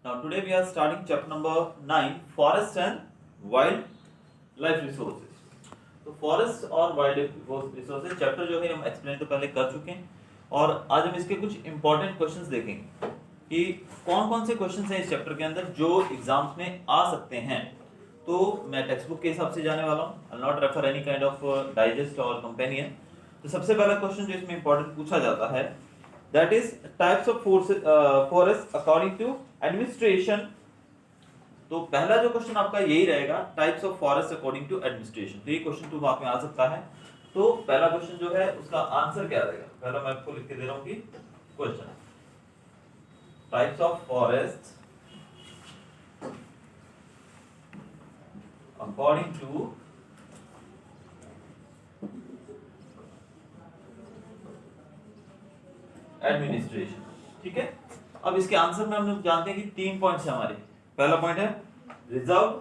Now today we are starting chapter number 9, Forest and Wildlife Resources. तो forest और wild resources chapter जो है हम एक्सप्लेन तो पहले कर चुके हैं और आज हम इसके कुछ इंपॉर्टेंट क्वेश्चंस देखेंगे कि कौन कौन से क्वेश्चंस हैं इस चैप्टर के अंदर जो एग्जाम्स में आ सकते हैं। तो मैं टेक्स्ट बुक के हिसाब से जाने वाला हूँ, I not refer any kind of digest और कंपेनियन। तो सबसे पहला क्वेश्चन जो इसमें इंपॉर्टेंट पूछा जाता है that is types of forest according to administration. तो पहला जो क्वेश्चन आपका यही रहेगा, types of forest according to administration. तो ये क्वेश्चन टू मार्क में आ सकता है। तो पहला क्वेश्चन जो है उसका आंसर क्या रहेगा, पहला मैं आपको लिख के दे रहा हूं कि question types of forest according to administration. ठीक है, अब इसके आंसर में हम लोग जानते हैं कि 3 पॉइंट्स है हमारे। पहला पॉइंट है रिजर्व,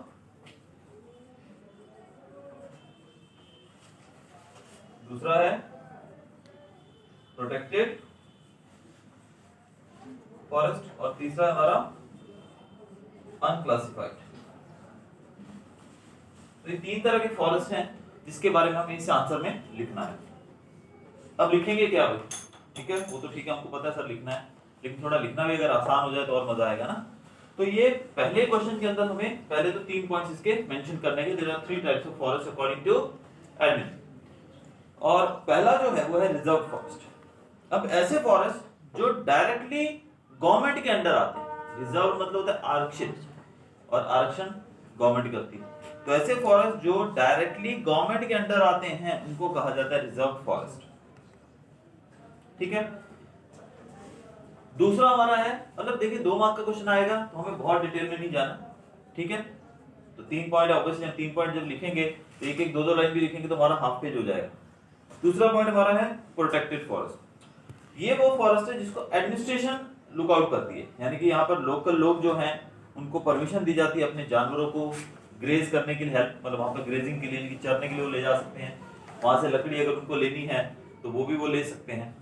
दूसरा है प्रोटेक्टेड फॉरेस्ट और तीसरा है हमारा अनक्लासिफाइड। तो ये 3 तरह के फॉरेस्ट हैं जिसके बारे में हमें इस आंसर में लिखना है। अब लिखेंगे क्या भाई? ठीक है, वो तो ठीक है, हमको पता है सर लिखना है, लेकिन थोड़ा लिखना भी अगर आसान हो जाए तो और मजा आएगा ना। तो ये पहले क्वेश्चन के अंदर हमें पहले तो 3 पॉइंट्स इसके मेंशन करने के। There are 3 types of forest according to admin. और पहला जो है वो है रिजर्व फॉरेस्ट। अब ऐसे फॉरेस्ट जो डायरेक्टली गवर्नमेंट के अंडर आते हैं, रिजर्व मतलब होता है आरक्षित और आरक्षण गवर्नमेंट करती है। तो ऐसे फॉरेस्ट जो डायरेक्टली गवर्नमेंट के अंडर आते हैं उनको कहा जाता है रिजर्व फॉरेस्ट। ठीक है, दूसरा हमारा है, मतलब देखिए 2 मार्क का क्वेश्चन आएगा तो हमें बहुत डिटेल में नहीं जाना। ठीक है, तो 3 पॉइंट ऑब्वियसली 3 पॉइंट जब लिखेंगे तो एक 2 लाइन भी लिखेंगे तो हमारा हाफ पेज हो जाएगा। दूसरा पॉइंट हमारा है प्रोटेक्टेड फॉरेस्ट। ये वो फॉरेस्ट है जिसको एडमिनिस्ट्रेशन लुक आउट करती है, यानी कि यहाँ पर लोकल लोग जो हैं उनको परमिशन दी जाती है अपने जानवरों को ग्रेज करने के लिए, हेल्प मतलब वहाँ पर ग्रेजिंग के लिए, चरने के लिए वो ले जा सकते हैं। वहां से लकड़ी अगर उनको लेनी है तो वो भी वो ले सकते हैं।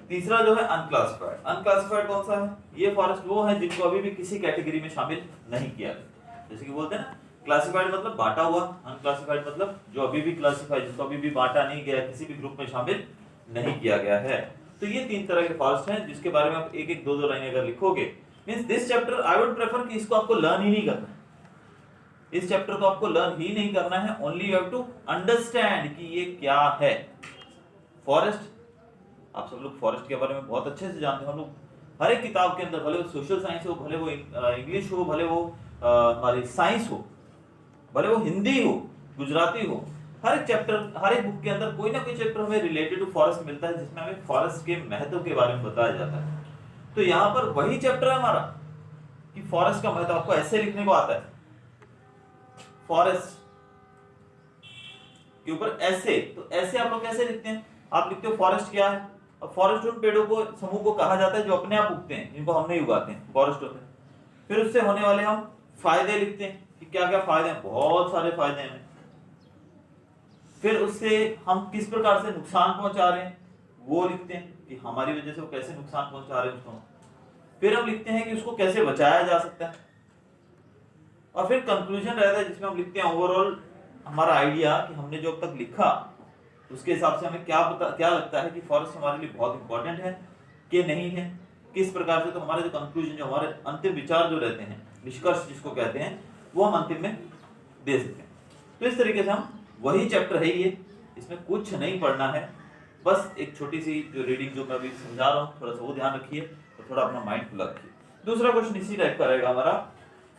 तीसरा जो है अनक्लासिफाइड। अनक्लासिफाइड कौन सा है? ये फॉरेस्ट वो है जिनको अभी भी किसी कैटेगरी में शामिल नहीं किया गया। जैसे कि बोलते हैं ना, क्लासिफाइड मतलब बांटा हुआ, अनक्लासिफाइड मतलब जो अभी भी क्लासिफाइड, जिसको अभी भी बांटा नहीं गया, किसी भी ग्रुप में शामिल नहीं किया गया है। तो ये 3 तरह के फॉरेस्ट हैं जिसके बारे में आप एक 2 लाइन अगर लिखोगे, means this chapter I would prefer कि इसको आपको लर्न ही नहीं करना है। इस चैप्टर को आपको लर्न ही नहीं करना है, only you have to understand कि ये क्या है फॉरेस्ट। आप सब लोग फॉरेस्ट के बारे में बहुत अच्छे से जानते हो। हम लोग हर एक किताब के अंदर, भले वो सोशल साइंस हो, भले वो इंग्लिश हो, भले वो हमारी साइंस हो, भले वो हिंदी हो, गुजराती हो, हर एक चैप्टर, हर एक बुक के अंदर कोई ना कोई चैप्टर हमें रिलेटेड टू फॉरेस्ट मिलता है जिसमें हमें फॉरेस्ट के महत्व के बारे में बताया जाता है। तो यहाँ पर वही चैप्टर है हमारा कि फॉरेस्ट का महत्व। आपको ऐसे लिखने को आता है फॉरेस्ट के ऊपर ऐसे, तो ऐसे आप लोग कैसे लिखते हैं? आप लिखते हो फॉरेस्ट क्या है। अब फॉरेस्ट उन पेड़ों को, समूह को कहा जाता है जो अपने आप उगते हैं, जिनको हम नहीं उगाते हैं, फॉरेस्ट होते हैं। फिर उससे होने वाले हम फायदे लिखते हैं कि क्या क्या फायदे हैं, बहुत सारे फायदे हैं। फिर उससे हम किस प्रकार से नुकसान पहुंचा रहे हैं वो लिखते हैं कि हमारी वजह से वो कैसे नुकसान पहुंचा रहे हैं उसको। फिर हम लिखते हैं कि उसको कैसे बचाया जा सकता है। और फिर कंक्लूजन रहता है जिसमें हम लिखते हैं ओवरऑल हमारा आइडिया कि हमने जो अब तक लिखा उसके हिसाब से हमें क्या लगता है कि फॉरेस्ट हमारे लिए बहुत इंपॉर्टेंट है कि नहीं है, किस प्रकार से। तो हमारे जो कंक्लूजन, जो हमारे अंतिम विचार जो रहते हैं, निष्कर्ष जिसको कहते हैं, वो हम अंतिम में दे सकते हैं। तो इस तरीके से हम, वही चैप्टर है ये, इसमें कुछ नहीं पढ़ना है, बस एक छोटी सी जो रीडिंग जो मैं अभी समझा रहा हूँ थोड़ा सा वो ध्यान रखिए और थोड़ा अपना माइंड खुला रखिए। दूसरा क्वेश्चन इसी टाइप का रहेगा हमारा,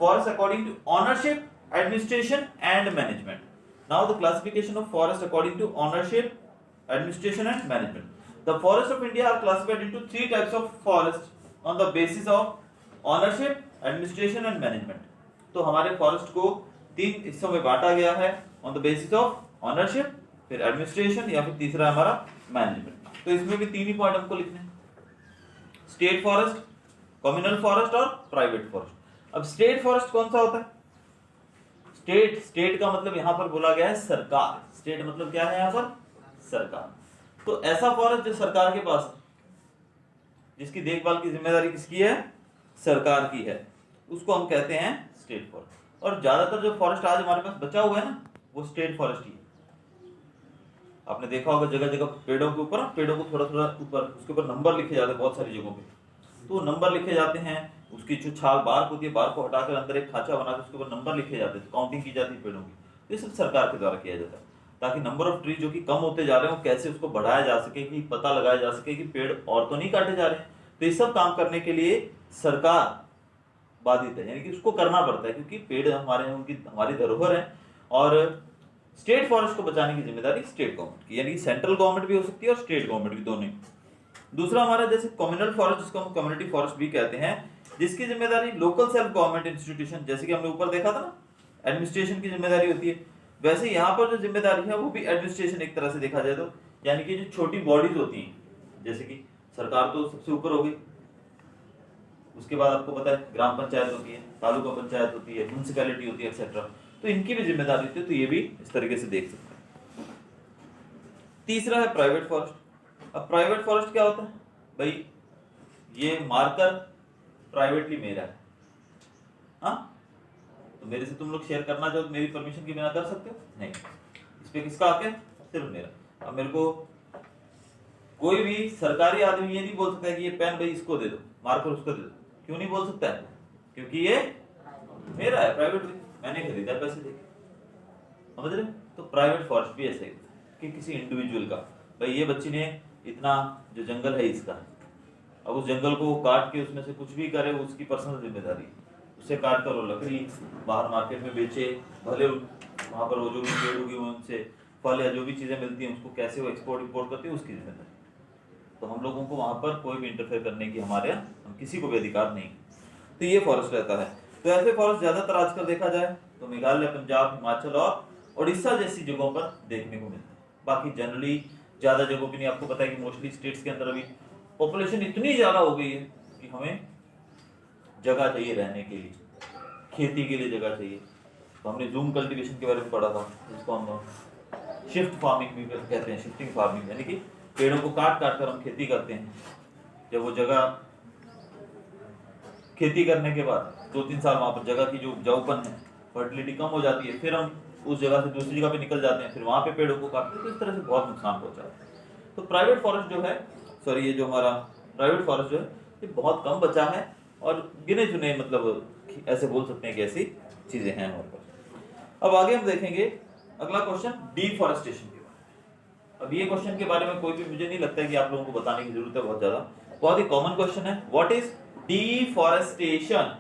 forest according to ownership, administration and management. Now the classification of forest according to ownership, administration and management. The forests of India are classified into 3 types of forests on the basis of ownership, administration and management. तो हमारे forest को 3 हिस्सों में बांटा गया है, on the basis of ownership, फिर administration या फिर तीसरा हमारा management। तो इसमें भी 3 ही पॉइंट हमको लिखने हैं, स्टेट फॉरेस्ट, कम्युनल फॉरेस्ट और प्राइवेट फॉरेस्ट। अब स्टेट फॉरेस्ट कौन सा होता है? स्टेट का मतलब यहां पर बोला गया है सरकार। स्टेट मतलब क्या है यहां पर? सरकार। तो ऐसा फॉरेस्ट जो सरकार के पास, जिसकी देखभाल की जिम्मेदारी किसकी है? सरकार की है, उसको हम कहते हैं स्टेट फॉरेस्ट। और ज्यादातर जो फॉरेस्ट आज हमारे पास बचा हुआ है ना, वो स्टेट फॉरेस्ट ही है। आपने देखा होगा जगह जगह पेड़ों के ऊपर, पेड़ों को थोड़ा थोड़ा ऊपर, उसके ऊपर नंबर लिखे जाते हैं बहुत सारी जगहों पे, तो नंबर लिखे जाते हैं। उसकी जो छाल बार्क होती है, बार्क को हटाकर अंदर एक खांचा बनाकर उसके ऊपर नंबर लिखे जाते हैं, तो काउंटिंग की जाती है पेड़ों की। तो ये सब सरकार के द्वारा किया जाता है, ताकि नंबर ऑफ ट्री जो कि कम होते जा रहे हैं, वो कैसे उसको बढ़ाया जा सके, कि पता लगाया जा सके कि पेड़ और तो नहीं काटे जा रहे हैं। तो ये सब काम करने के लिए सरकार बाधित है, यानी कि उसको करना पड़ता है, क्योंकि पेड़ हमारे उनकी हमारी धरोहर है। और स्टेट फॉरेस्ट को बचाने की जिम्मेदारी स्टेट गवर्नमेंट की, यानी कि सेंट्रल गवर्नमेंट भी हो सकती है और स्टेट गवर्नमेंट भी, दोनों ही। दूसरा हमारा जैसे कम्युनल फॉरेस्ट, जिसको हम कम्युनिटी फॉरेस्ट भी कहते हैं, जिसकी जिम्मेदारी लोकल सेल्फ गवर्नमेंट इंस्टीट्यूशन, जैसे कि हमने ऊपर देखा था ना, एडमिनिस्ट्रेशन की जिम्मेदारी होती है, वैसे यहाँ पर जो जिम्मेदारी है वो भी एडमिनिस्ट्रेशन एक तरह से देखा जाए तो, यानी कि जो छोटी बॉडीज होती हैं, जैसे कि सरकार तो सबसे ऊपर हो गई, उसके बाद आपको पता है ग्राम पंचायत होती है, तालुका पंचायत होती है, म्युनिसिपैलिटी होती है, एक्सेट्रा, तो इनकी भी जिम्मेदारी होती है। तो ये भी इस तरीके से देख सकते हैं। तीसरा है प्राइवेट फॉरेस्ट। अब प्राइवेट फॉरेस्ट क्या होता है भाई, ये मार्कर प्राइवेटली मेरा है, हाँ, तो मेरे से तुम लोग शेयर करना चाहो तो मेरी परमिशन के बिना कर सकते हो नहीं, इस पे किसका हक है, सिर्फ मेरा। अब मेरे को कोई भी सरकारी आदमी ये नहीं बोल सकता है कि ये पेन भाई इसको दे दो, मार्कर उसको दे दो, क्यों नहीं बोल सकता है, क्योंकि ये मेरा है, प्राइवेटली मैंने खरीदा पैसे देके, समझ रहे। तो प्राइवेट फॉरेस्ट भी ऐसे ही कि किसी इंडिविजुअल का, भाई ये बच्ची ने इतना जो जंगल है इसका, अब उस जंगल को काट के उसमें से कुछ भी करे, उसकी पर्सनल जिम्मेदारी, उसे काट कर वो लकड़ी बाहर मार्केट में बेचे, भले वहां पर वो जो भी पेड़ उगे हुए उनसे फल या जो भी चीजें मिलती हैं उसको कैसे वो एक्सपोर्ट इंपोर्ट करती है, उसकी जिम्मेदारी। तो हम लोगों को वहां पर कोई भी इंटरफेयर करने की हमारे यहाँ हम किसी को भी अधिकार नहीं। तो ये फॉरेस्ट रहता है। तो ऐसे फॉरेस्ट ज्यादातर आजकल देखा जाए तो मेघालय, पंजाब, हिमाचल और उड़ीसा जैसी जगहों पर देखने को मिलता है। बाकी जनरली ज्यादा जगहों की नहीं। आपको पता है कि मोस्टली स्टेट्स के अंदर अभी पॉपुलेशन इतनी ज्यादा हो गई है कि हमें जगह चाहिए रहने के लिए, खेती के लिए जगह चाहिए। तो हमने जूम कल्टीवेशन के बारे में पढ़ा था, जिसको हम शिफ्ट फार्मिंग भी कहते हैं, शिफ्टिंग फार्मिंग, यानी कि पेड़ों को काट काट कर हम खेती करते हैं। जब वो जगह खेती करने के बाद 2-3 साल वहां पर जगह की जो उपजाऊपन है, फर्टिलिटी कम हो जाती है, फिर हम उस जगह से दूसरी जगह पे निकल जाते हैं, फिर वहां पे पेड़ों को काटते हैं, तो इस तरह से बहुत नुकसान पहुंचा है। तो प्राइवेट फॉरेस्ट जो है, सॉरी ये जो हमारा प्राइवेट फॉरेस्ट जो है, ये बहुत कम बचा है और गिने चुने, मतलब ऐसे बोल सकते हैं कि ऐसी चीजें हैं हमारे पास। अब आगे हम देखेंगे अगला क्वेश्चन, डिफॉरेस्टेशन के बारे में। अब ये क्वेश्चन के बारे में कोई भी मुझे नहीं लगता है कि आप लोगों को बताने की जरूरत है, बहुत ज्यादा, बहुत ही कॉमन क्वेश्चन है। What is deforestation?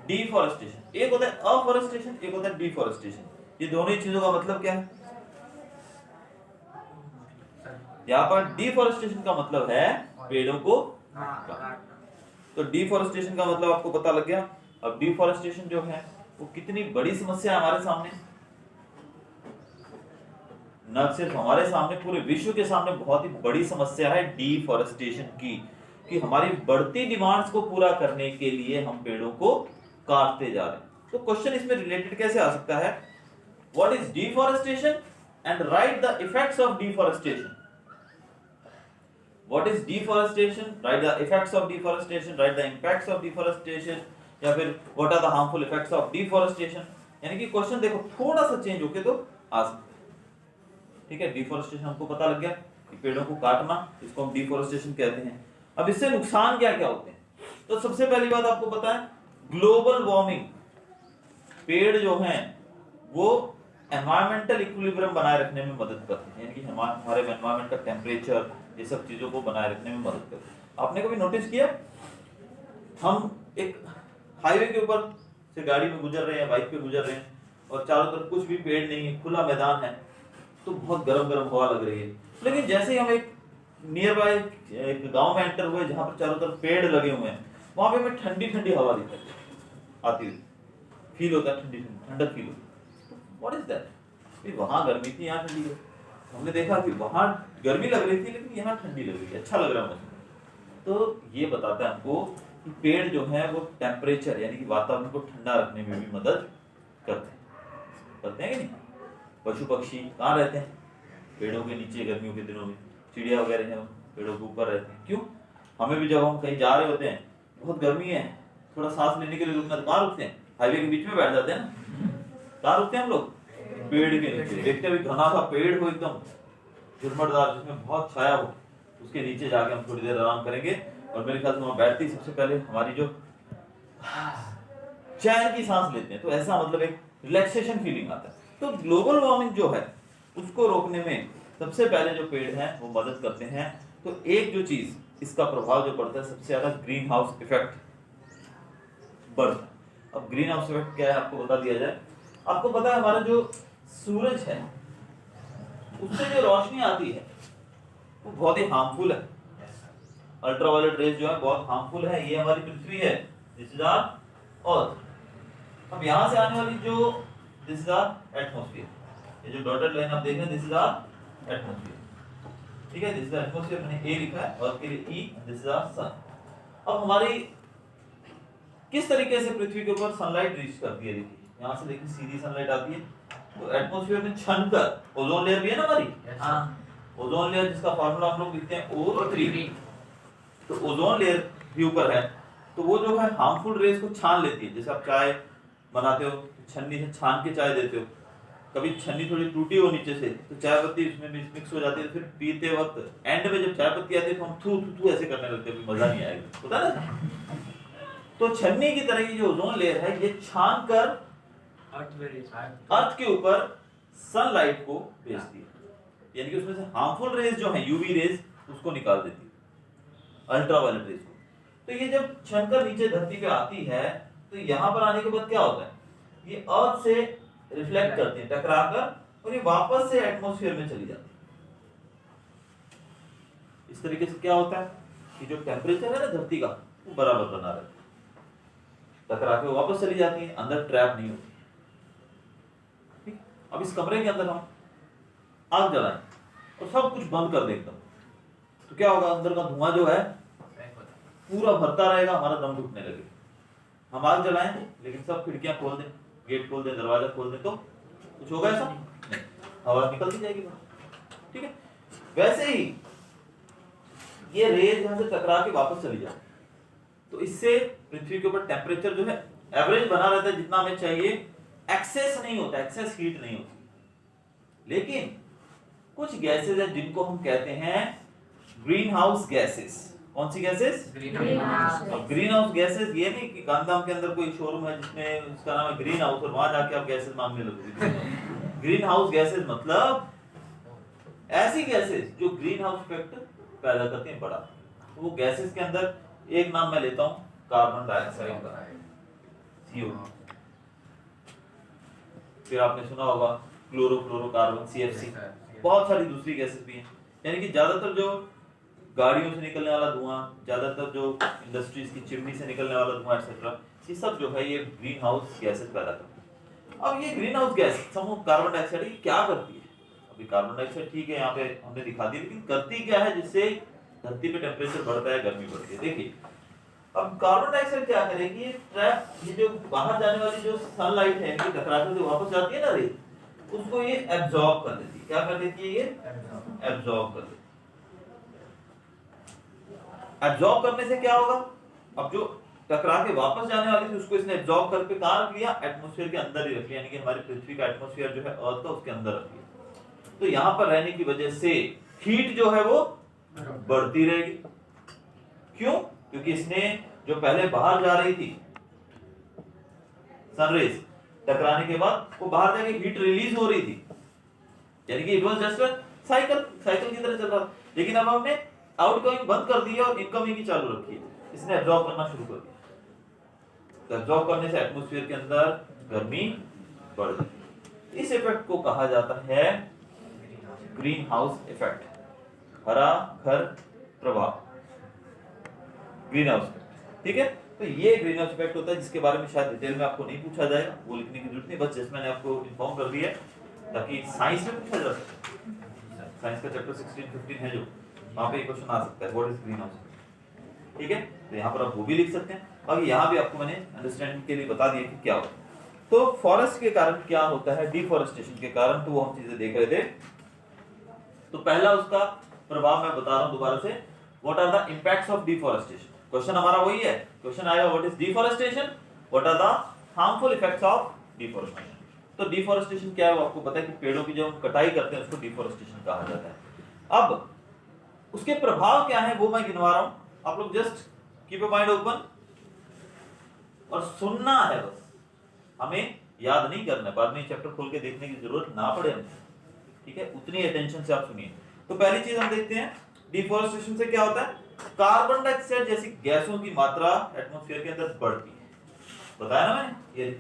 डिफॉरेस्टेशन एक होता है अफॉरेस्टेशन, एक होता है डिफॉरेस्टेशन। ये दोनों ही चीजों का मतलब क्या है? यहाँ पर डिफॉरेस्टेशन का मतलब है पेड़ों को काटना। तो डिफॉरेस्टेशन का मतलब आपको पता लग गया। अब डिफॉरेस्टेशन जो है वो कितनी बड़ी समस्या है हमारे सामने, न सिर्फ हमारे सामने, पूरे विश्व के सामने बहुत ही बड़ी समस्या है डिफॉरेस्टेशन की, कि हमारी बढ़ती डिमांड्स को पूरा करने के लिए हम पेड़ों को काटते जा रहे हैं। तो क्वेश्चन इसमें रिलेटेड कैसे आ सकता है? What is deforestation and right the effects of deforestation. What is deforestation? Write the effects of deforestation. Write the impacts of deforestation. या फिर what are the harmful effects of deforestation? यानी कि question देखो थोड़ा सा चेंज होके तो आ सकता है। ठीक है, डिफॉरेस्टेशन हमको पता लग गया कि पेड़ों को काटना, इसको हम डिफॉरेस्टेशन कहते हैं। अब इससे नुकसान क्या क्या होते हैं? तो सबसे पहली बात आपको पता है, ग्लोबल वार्मिंग। पेड़ जो हैं वो एनवायरमेंटल इक्विलिब्रियम बनाए रखने में मदद करते हैं, यानी कि हमारे एनवायरमेंट का टेम्परेचर, ये सब चीजों को बनाए रखने में मदद करते हैं। आपने कभी नोटिस किया, हम एक हाईवे के ऊपर से गाड़ी में गुजर रहे हैं, बाइक पे गुजर रहे हैं, और चारों तरफ कुछ भी पेड़ नहीं है, खुला मैदान है, तो बहुत गर्म गर्म हवा लग रही है। लेकिन जैसे ही हम एक नियर बाय एक गांव में एंटर हुए जहां पर चारों तरफ पेड़ लगे हुए हैं, वहां पे हमें ठंडी ठंडी हवा दिखती है, आती हुई फील होता है, ठंडी ठंडी ठंडक फील होती है। What is that? वहां गर्मी थी, यहाँ ठंडी है। हमने देखा कि वहां गर्मी लग रही थी लेकिन यहाँ ठंडी लग रही है, अच्छा लग रहा है मौसम। तो ये बताता है हमको कि पेड़ जो है वो टेम्परेचर यानी कि वातावरण को ठंडा रखने में भी मदद करते हैं कि नहीं? पशु पक्षी कहाँ रहते हैं? पेड़ों के नीचे गर्मियों के दिनों में। चिड़िया वगैरह हैं पेड़ों के ऊपर रहते हैं। क्यों? हमें भी जब हम कहीं जा रहे होते हैं, बहुत गर्मी है, थोड़ा सांस लेने के लिए रुकना, तो कहाँ रुकते हैं? हाईवे के बीच में बैठ जाते हैं ना। कहाँ रुकते हैं हम लोग? पेड़ के नीचे। देखते हैं घना सा पेड़ हो एकदम झुरमटदार, जिसमें बहुत छाया हो, उसके नीचे जाके हम थोड़ी देर आराम करेंगे। और मेरे ख्याल से वहां बैठते ही सबसे पहले हमारी जो चैन की सांस लेते हैं, तो ऐसा मतलब एक रिलैक्सेशन फीलिंग आता है। तो ग्लोबल वार्मिंग जो है उसको रोकने में सबसे पहले जो पेड़ हैं वो मदद करते हैं। तो एक जो चीज इसका प्रभाव जो पड़ता है सबसे ज्यादा, ग्रीन हाउस इफेक्ट बढ़ता है। अब ग्रीन हाउस इफेक्ट क्या है आपको बता दिया जाए। आपको पता है हमारा जो सूरज है उससे जो रोशनी आती है वो बहुत ही हार्मफुल है। अल्ट्रावायलेट रेज जो है बहुत हार्मफुल है। ये हमारी पृथ्वी है, दिस इज आवर अर्थ। अब यहां से आने वाली जो, दिस इज आवर एटमॉस्फेयर, ये जो डॉटेड लाइन आप देख रहे हैं दिस इज आवर एटमॉस्फेयर, ठीक है। दिस इज एटमॉस्फेयर, मैंने ए लिखा है, अर्थ के लिए ई, दिस इज आवर सन। अब हमारी किस तरीके से पृथ्वी के ऊपर सनलाइट रीच करती है, देखिए यहां से देखिए सीधी सनलाइट आती है, तो एटमॉस्फेयर में छनकर ओजोन लेयर भी है ना हमारी, हां ओजोन लेयर जिसका फार्मूला हम लोग लिखते हैं O3, तो ओजोन लेयर भी ऊपर है, तो वो जो है हार्मफुल रेज को छान लेती है। जैसे आप चाय बनाते हो, छन्नी से छान के चाय देते हो, कभी छन्नी थोड़ी टूटी हो नीचे से तो चाय पत्ती उसमें मिक्स हो जाती है, फिर पीते वक्त एंड में जब चाय पत्ती आती है तो हम थू थू थू ऐसे करने लगते हैं, मजा नहीं आएगा, पता ना। तो छन्नी की तरह ये जो ओजोन लेयर है ये छान कर अर्थ के ऊपर सनलाइट को भेजती है, यानी कि उसमें से हार्मफुल रेज जो है यूवी रेज उसको निकाल देती है, अल्ट्रावायलेट रेज को। तो ये जब छनकर नीचे धरती पे आती है तो यहाँ पर आने के बाद क्या होता है, ये अर्थ से रिफ्लेक्ट करती है टकराकर, और ये वापस से एटमॉस्फेयर में चली जाती है। इस तरीके से क्या होता है कि जो टेम्परेचर है ना धरती का वो बराबर बना रहता है, टकरा के वापस चली जाती है, अंदर ट्रैप नहीं होती। ठीक, अब इस कमरे के अंदर हम आग जलाएं और सब कुछ बंद कर दें एकदम, तो क्या होगा, अंदर का धुआं जो है पूरा भरता रहेगा, हमारा दम घुटने लगेगा। हम आग जलाएं लेकिन सब खिड़कियां खोल दें, गेट खोल दें, दरवाजा खोल दें, तो कुछ होगा ऐसा नहीं, हवा निकलती जाएगी बाहर। ठीक है, वैसे ही ये रेज यहां से टकरा के वापस चली जाए, तो इससे पृथ्वी के ऊपर टेम्परेचर जो है एवरेज बना रहता है जितना हमें चाहिए, एक्सेस नहीं होता, एक्सेस हीट नहीं होती। लेकिन कुछ गैसेस हैं जिनको हम कहते हैं ग्रीन हाउस गैसेस। कौन सी गैसेस? Green house gases. ये नहीं कि गांधीधाम के अंदर कोई शोरूम है जिसमें उसका नाम है ग्रीन हाउस और वहां जाके आप गैसेस मांगने लगोगे। ग्रीन हाउस गैसेस मतलब ऐसी गैसेस जो ग्रीन हाउस इफेक्ट पैदा करती हैं बड़ा। तो वो गैसेस के अंदर एक नाम मैं लेता हूं, कार्बन डाइऑक्साइड का, CO। फिर आपने सुना होगा क्लोरोफ्लोरोकार्बन, CFC। बहुत सारी दूसरी गैसेस भी हैं। यानी कि ज्यादातर जो गाड़ियों से निकलने वाला धुआं, ज्यादातर जो इंडस्ट्रीज की चिमनी से निकलने वाला धुआं एक्सेट्रा, ये सब जो है ये ग्रीन हाउस गैसेस पैदा करते हैं। अब ये ग्रीन हाउस गैस समूह कार्बन डाइऑक्साइड ये क्या करती है? अभी कार्बन डाइऑक्साइड ठीक है यहाँ पे हमने दिखा दी, लेकिन करती क्या है जिससे धरती पे टेम्परेचर बढ़ता है, गर्मी बढ़ती है। देखिए अब कार्बन डाइऑक्साइड क्या करेगी, ये जो बाहर जाने वाली जो सनलाइट है इनकी टकराकर जो वापस जाती है ना रेज, उसको ये एब्जॉर्ब कर देती है। क्या कर देती है? ये एब्जॉर्ब कर देती है। एब्जॉर्ब करने से क्या होगा, अब जो टकरा के वापस जाने वाली थी उसको इसने एब्जॉर्ब करके कहां रख लिया? एटमॉस्फेयर के अंदर ही रख लिया, यानी कि हमारी पृथ्वी का एटमॉस्फेयर जो है अर्थ का उसके अंदर रख लिया। तो यहां पर रहने की वजह से हीट जो है वो बढ़ती रहेगी। क्यों? क्योंकि इसने जो पहले बाहर जा रही थी सनरेज, टकराने के बाद वो बाहर जाके हीट रिलीज हो रही थी, यानी कि it was just a cycle की तरह चल रहा था। लेकिन अब हमने आउटगोइंग बंद कर दिया और इनकमिंग ही चालू रखी है, इसने एब्जॉर्ब करना शुरू कर दिया। तो एब्जॉर्ब करने से एटमॉस्फेयर के अंदर गर्मी बढ़ जाती है। इस इफेक्ट को कहा जाता है ग्रीन हाउस इफेक्ट, हरा घर प्रभाव, ग्रीन हाउस इफेक्ट। ठीक है, तो ये ग्रीन हाउस इफेक्ट होता है जिसके बारे में शायद डिटेल में आपको नहीं पूछा जाएगा, वो लिखने की जरूरत नहीं, बस जैसे मैंने आपको इन्फॉर्म कर दिया ताकि साइंस में पूछा जा सके। साइंस का चैप्टर 16-15 है जो, वहां पे एक क्वेश्चन आ सकता है, what is green house effect. ठीक है, तो यहाँ पर आप वो भी लिख सकते हैं। बाकी यहाँ भी आपको मैंने अंडरस्टैंडिंग के लिए बता दिया कि क्या होता है। तो फॉरेस्ट के कारण क्या होता है, डिफॉरेस्टेशन के कारण, तो वो हम चीजें देख रहे थे। तो पहला उसका प्रभाव मैं बता रहा हूं दोबारा से, what are the impacts of deforestation. Question हमारा वही है, क्वेश्चन आएगा what is deforestation, what are the harmful effects of deforestation. तो डिफॉरेस्टेशन क्या है वो आपको पता है कि पेड़ों की जो हम कटाई करते हैं उसको डिफॉरेस्टेशन कहा जाता है। अब उसके प्रभाव क्या है वो मैं गिनवा रहा हूं, आप लोग just keep your mind open और सुनना है बस, हमें याद नहीं करना, बाद में चैप्टर खोल के देखने की जरूरत ना पड़े हमें, ठीक है, उतनी अटेंशन से आप सुनिए। तो पहली चीज हम देखते हैं डिफॉरेस्टेशन से क्या होता है, कार्बन डाइऑक्साइड जैसी गैसों की मात्रा एटमॉस्फेयर के अंदर बढ़ती है, बताया ना मैंने, ये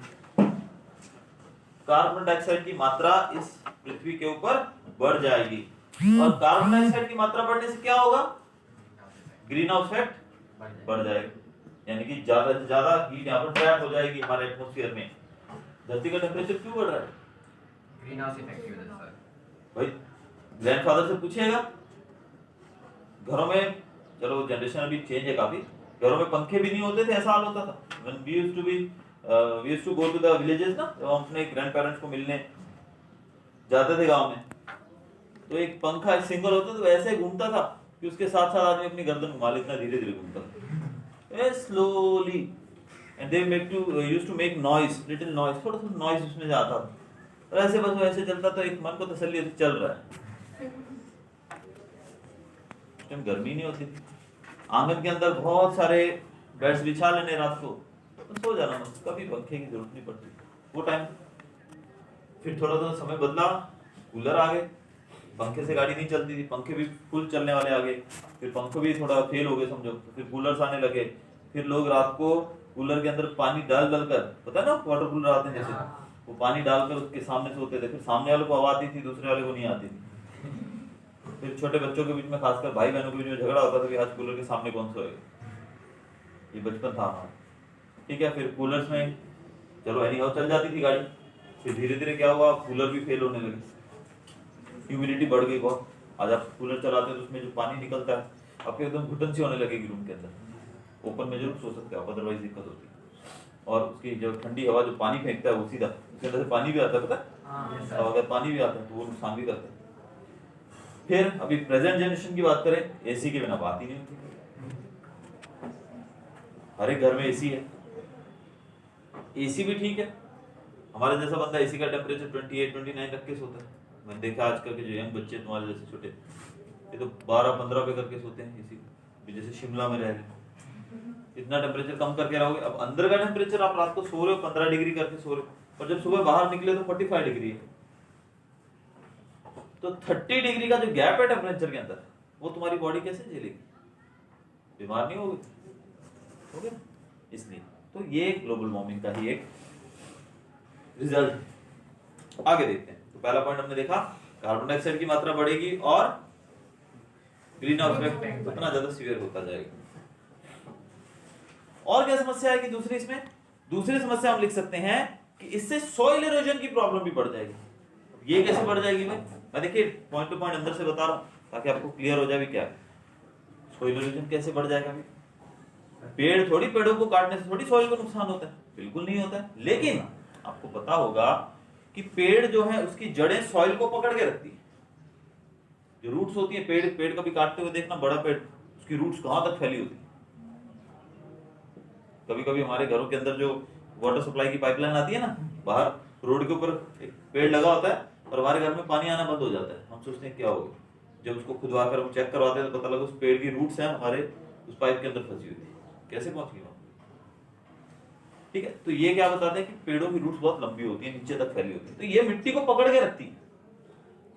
कार्बन डाइऑक्साइड की मात्रा इस पृथ्वी के ऊपर बढ़ जाएगी, और कार्बन डाइऑक्साइड की मात्रा बढ़ने से क्या होगा, ग्रीन हाउस इफेक्ट बढ़ जाएगा, यानी कि ज्यादा से ज्यादा हीट यहाँ पर ट्रैप हो जाएगी हमारे एटमॉस्फेयर में। धरती का टेम्परेचर क्यों बढ़ रहा है, ग्रीन हाउस इफेक्ट की वजह से। भाई ग्रैंडफादर से पूछिएगा, घरों में, चलो जनरेशन अभी चेंज है काफी, घरों में पंखे भी नहीं होते थे, ऐसा हाल होता था। When we used to go to the villages ना, जब हम अपने ग्रैंड पेरेंट्स को मिलने जाते थे गांव में, तो एक पंखा एक सिंगल होता था, तो ऐसे घूमता था कि उसके साथ साथ आदमी अपनी गर्दन घुमा ले, इतना धीरे धीरे घूमता था, slowly, and they used to make noise, little noise, थोड़ा सा नॉइज उसमें आता था, और ऐसे बस वैसे चलता, तो एक मन को तसल्ली होती चल रहा है, टाइम गर्मी नहीं होती थी, आंगन के अंदर बहुत सारे बेड्स बिछा लेने रात को, तो सो जाना, कभी पंखे की जरूरत नहीं पड़ती वो टाइम। फिर थोड़ा थोड़ा समय बदला, कूलर आ गए, पंखे से गाड़ी नहीं चलती थी, पंखे भी फुल चलने वाले आ गए, फिर पंखे भी थोड़ा फेल हो गए समझो, तो फिर कूलर्स आने लगे, फिर लोग रात को कूलर के अंदर पानी डाल कर, पता है ना वाटर कूलर आते हैं जैसे, वो पानी डालकर उसके सामने सोते थे, फिर सामने वाले को हवा आती थी, दूसरे वाले को नहीं आती थी। फिर छोटे बच्चों के बीच में, खासकर भाई बहनों के बीच में झगड़ा होता था कि आज कूलर के सामने कौन सोएगा, ये बचपन था हमारा, ठीक है। फिर कूलर्स में चलो एनी हाउ चल जाती थी गाड़ी, फिर धीरे धीरे क्या हुआ, कूलर भी फेल होने लगे, ह्यूमिडिटी बढ़ गई बहुत, आज आप कूलर चलाते हैं तो उसमें जो पानी निकलता है आपके एकदम घुटन सी होने लगेगी रूम के अंदर, ओपन में जरूर सो सकते हो, अदरवाइज दिक्कत होती है। और उसकी जो ठंडी हवा जो पानी फेंकता है वो सीधा उसके अंदर से पानी भी आता है, पता है, अगर पानी भी आता है तो वो नुकसान भी करता है। फिर अभी प्रेजेंट जनरेशन की बात करें, एसी के बिना बात ही नहीं होती, हर एक घर में एसी है, एसी भी ठीक है, हमारे जैसा बंदा एसी का टेम्परेचर 28-29 रख के सोता है, मैंने देखा आजकल के जो यंग बच्चे तुम्हारे जैसे छोटे, ये तो 12-15 पे करके सोते हैं एसी, जैसे शिमला में रह गए, इतना टेम्परेचर कम करके रहोगे। अब अंदर का टेम्परेचर आप रात को सो रहे हो 15 डिग्री करके सो रहे हो, और जब सुबह बाहर निकले तो 45 डिग्री है, तो 30 डिग्री का जो गैप है टेम्परेचर के अंदर, वो तुम्हारी बॉडी कैसे झेलेगी, बीमार नहीं होगी, होगे ना, इसलिए तो ये ग्लोबल वार्मिंग का ही एक रिजल्ट। आगे देखते हैं, तो पहला पॉइंट हमने देखा, कार्बन डाइऑक्साइड की मात्रा बढ़ेगी और ग्रीन हाउस इफेक्ट उतना ज्यादा सीवियर होता जाएगा। और क्या समस्या है कि दूसरी समस्या हम लिख सकते हैं कि इससे सॉइल इरोजन की प्रॉब्लम भी बढ़ जाएगी। ये कैसे बढ़ जाएगी भाई, मैं देखिए पॉइंट टू पॉइंट अंदर से बता रहा हूं ताकि आपको क्लियर हो जाए भी क्या है सॉइल इरोजन कैसे बढ़ जाएगा। पेड़ों को काटने से थोड़ी सॉइल को नुकसान होता है, बिल्कुल नहीं होता है, लेकिन आपको पता होगा कि पेड़ जो है उसकी जड़ें सॉइल को पकड़ के रखती है, जो रूट्स होती है, पेड़ कभी काटते हुए देखना, बड़ा पेड़ उसकी रूट्स कहां तक फैली होती है। कभी कभी हमारे घरों के अंदर जो वाटर सप्लाई की पाइपलाइन आती है ना, बाहर रोड के ऊपर एक पेड़ लगा होता है और हमारे घर में पानी आना बंद हो जाता है, हम सोचते हैं क्या होगा, जब उसको खुदवा कर हम चेक करवाते हैं तो पता लगा उस पेड़ की रूट्स हैं हमारे उस पाइप के अंदर फंसी हुई थी, कैसे पहुंच गई वहां, ठीक है। तो ये क्या बताते हैं कि पेड़ों की रूट्स बहुत लंबी होती है, नीचे तक फैली होती है, तो ये मिट्टी को पकड़ के रखती है,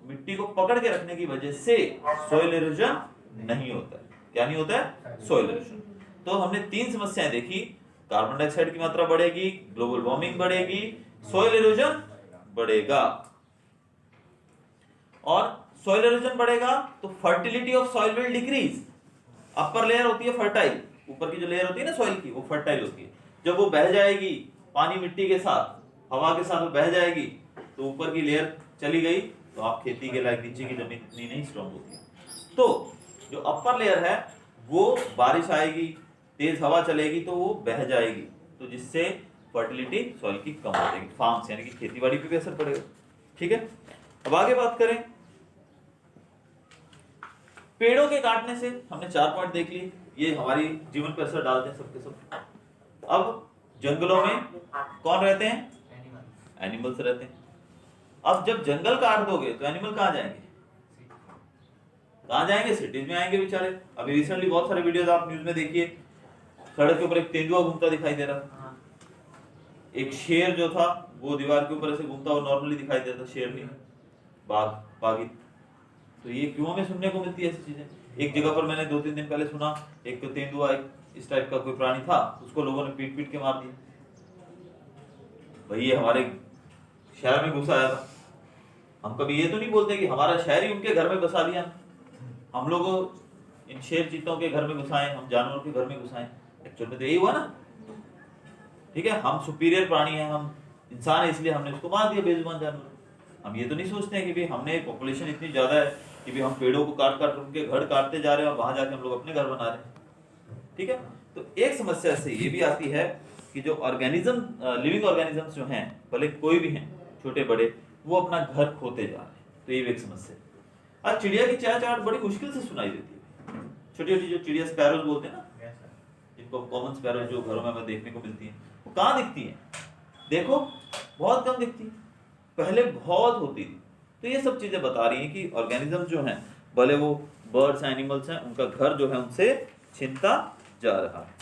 मिट्टी को पकड़ के रखने की वजह से सॉइल इरोजन नहीं होता है। क्या नहीं होता है, सॉइल इरोजन। तो हमने 3 समस्याएं देखी, कार्बन डाइऑक्साइड की मात्रा बढ़ेगी, ग्लोबल वार्मिंग बढ़ेगी, सॉइल इरोजन बढ़ेगा। और सॉइल इरोजन बढ़ेगा तो fertility of soil will decrease. Upper layer होती है फर्टाइल, ऊपर की जो लेयर होती है ना सॉइल की, वो फर्टाइल होती है, जब वो बह जाएगी पानी मिट्टी के साथ, हवा के साथ वो बह जाएगी, तो ऊपर की लेयर चली गई, तो आप खेती के लायक नीचे की जमीन इतनी नहीं स्ट्रॉन्ग होती। तो जो अपर लेयर है वो बारिश आएगी, तेज हवा चलेगी तो वो बह जाएगी, तो जिससे फर्टिलिटी सॉइल की कम हो जाएगी, फार्म्स यानी कि खेतीबाड़ी पे भी असर पड़ेगा, ठीक है। अब आगे बात करें, पेड़ों के काटने से हमने 4 पॉइंट देख लिए, ये हमारी जीवन पर असर डालते हैं सबके सब। अब जंगलों में कौन रहते हैं? एनिमल्स रहते हैं। अब जब जंगल काट दोगे तो एनिमल कहाँ जाएंगे? कहाँ जाएंगे? सिटीज में आएंगे बेचारे। अभी रिसेंटली बहुत सारे वीडियोस आप न्यूज में देखिए, सड़क के ऊपर एक तेंदुआ घूमता दिखाई दे रहा था, एक शेर जो था वो दीवार के ऊपर ऐसे घूमता हुआ नॉर्मली दिखाई देता, शेर नहीं बागी। तो ये क्यों हमें सुनने को मिलती है ऐसी चीजें? एक जगह पर मैंने 2-3 दिन पहले सुना, एक तेंदुआ, एक इस टाइप का कोई प्राणी था, उसको लोगों ने पीट पीट के मार दिया। भाई ये हमारे शहर में घुस आया था। हम कभी ये तो नहीं बोलते कि हमारा शहर ही उनके घर में बसा दिया, हम लोग इन शेर चीतों के घर में घुसाएं, हम जानवरों के घर में घुसाएं। एक्चुअल में तो यही हुआ ना। ठीक है, हम सुपीरियर प्राणी हैं, हम इंसान है, इसलिए हमने उसको मार दिया बेजुबान जानवर। हम ये तो नहीं सोचते हैं कि भाई हमने पॉपुलेशन इतनी ज्यादा है कि भाई हम पेड़ों को काट काट उनके घर काटते जा रहे हैं और वहां जाके हम लोग अपने घर बना रहे हैं। ठीक है, तो एक समस्या से ये भी आती है कि जो ऑर्गेनिज्म, लिविंग ऑर्गेनिजम्स जो हैं, भले कोई भी हैं छोटे बड़े, वो अपना घर खोते जा रहे हैं। तो ये भी एक समस्या है। आज चिड़िया की चहचहाट बड़ी मुश्किल से सुनाई देती है। छोटी छोटी जो चिड़िया स्पैरोज बोलते हैं ना, जिनको कॉमन स्पैरो जो घरों में हमें देखने को मिलती है, वो कहाँ दिखती है? देखो बहुत कम दिखती है, पहले बहुत होती थी। तो ये सब चीजें बता रही हैं कि ऑर्गेनिज्म जो हैं, भले वो बर्ड्स हैं, एनिमल्स हैं, उनका घर जो है उनसे छिनता जा रहा है।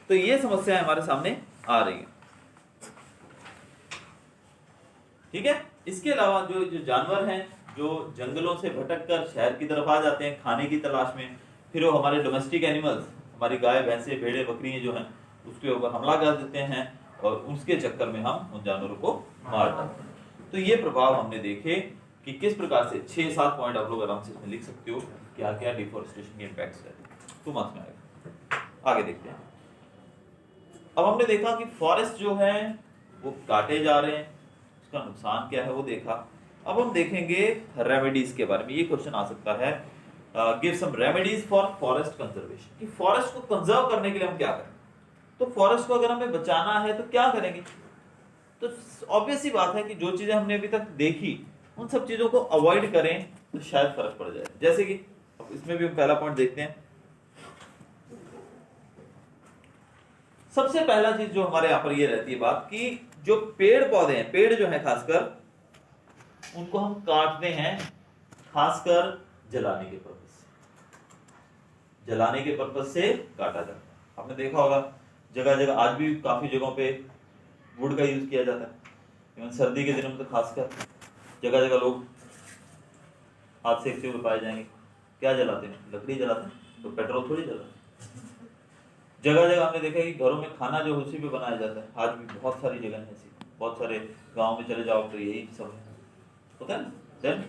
तो ये समस्या हमारे सामने आ रही है। ठीक है, इसके अलावा जो जो जानवर हैं, जो जंगलों से भटक कर शहर की तरफ आ जाते हैं खाने की तलाश में, फिर वो हमारे डोमेस्टिक एनिमल्स, हमारी गाय भैंसे भेड़े बकरियां जो हैं, उसके ऊपर हमला कर देते हैं और उसके चक्कर में हम उन जानवरों को मार डालते हैं। तो ये प्रभाव हमने देखे कि किस प्रकार से 6-7 पॉइंट आप लोग आराम से इसमें लिख सकते हो, क्या क्या डिफॉरेस्टेशन के इम्पैक्ट्स है। तो मार्क्स में आएगा। आगे देखते हैं। अब हमने देखा कि फॉरेस्ट जो है वो काटे जा रहे हैं, उसका नुकसान क्या है वो देखा। अब हम देखेंगे रेमेडीज के बारे में। ये क्वेश्चन आ सकता है, give some remedies for forest conservation, कि फॉरेस्ट को कंजर्व करने के लिए हम क्या करें। तो फॉरेस्ट को अगर हमें बचाना है तो क्या करेंगे? तो ऑब्वियस सी बात है कि जो चीजें हमने अभी तक देखी उन सब चीजों को अवॉइड करें तो शायद फर्क पड़ जाए। जैसे कि इसमें भी हम पहला पॉइंट देखते हैं। सबसे पहला चीज जो हमारे यहाँ पर ये रहती है बात कि जो पेड़ पौधे हैं, पेड़ जो है खासकर, उनको हम काटते हैं खासकर जलाने के पर्पज से। जलाने के पर्पज से काटा जाता है। आपने देखा होगा जगह जगह आज भी काफी जगहों पे वुड का यूज किया जाता है। सर्दी के दिनों में तो खासकर जगह जगह लोग हाथ सेकते हुए पाए जाएंगे। क्या जलाते हैं? लकड़ी जलाते हैं, तो पेट्रोल थोड़ी जलाते हैं। जगह जगह हमने देखा कि घरों में खाना जो उसी पे बनाया जाता है। आज भी बहुत सारी जगह है ऐसी, बहुत सारे गाँव में चले जाओ तो यही सब है, होता है ना।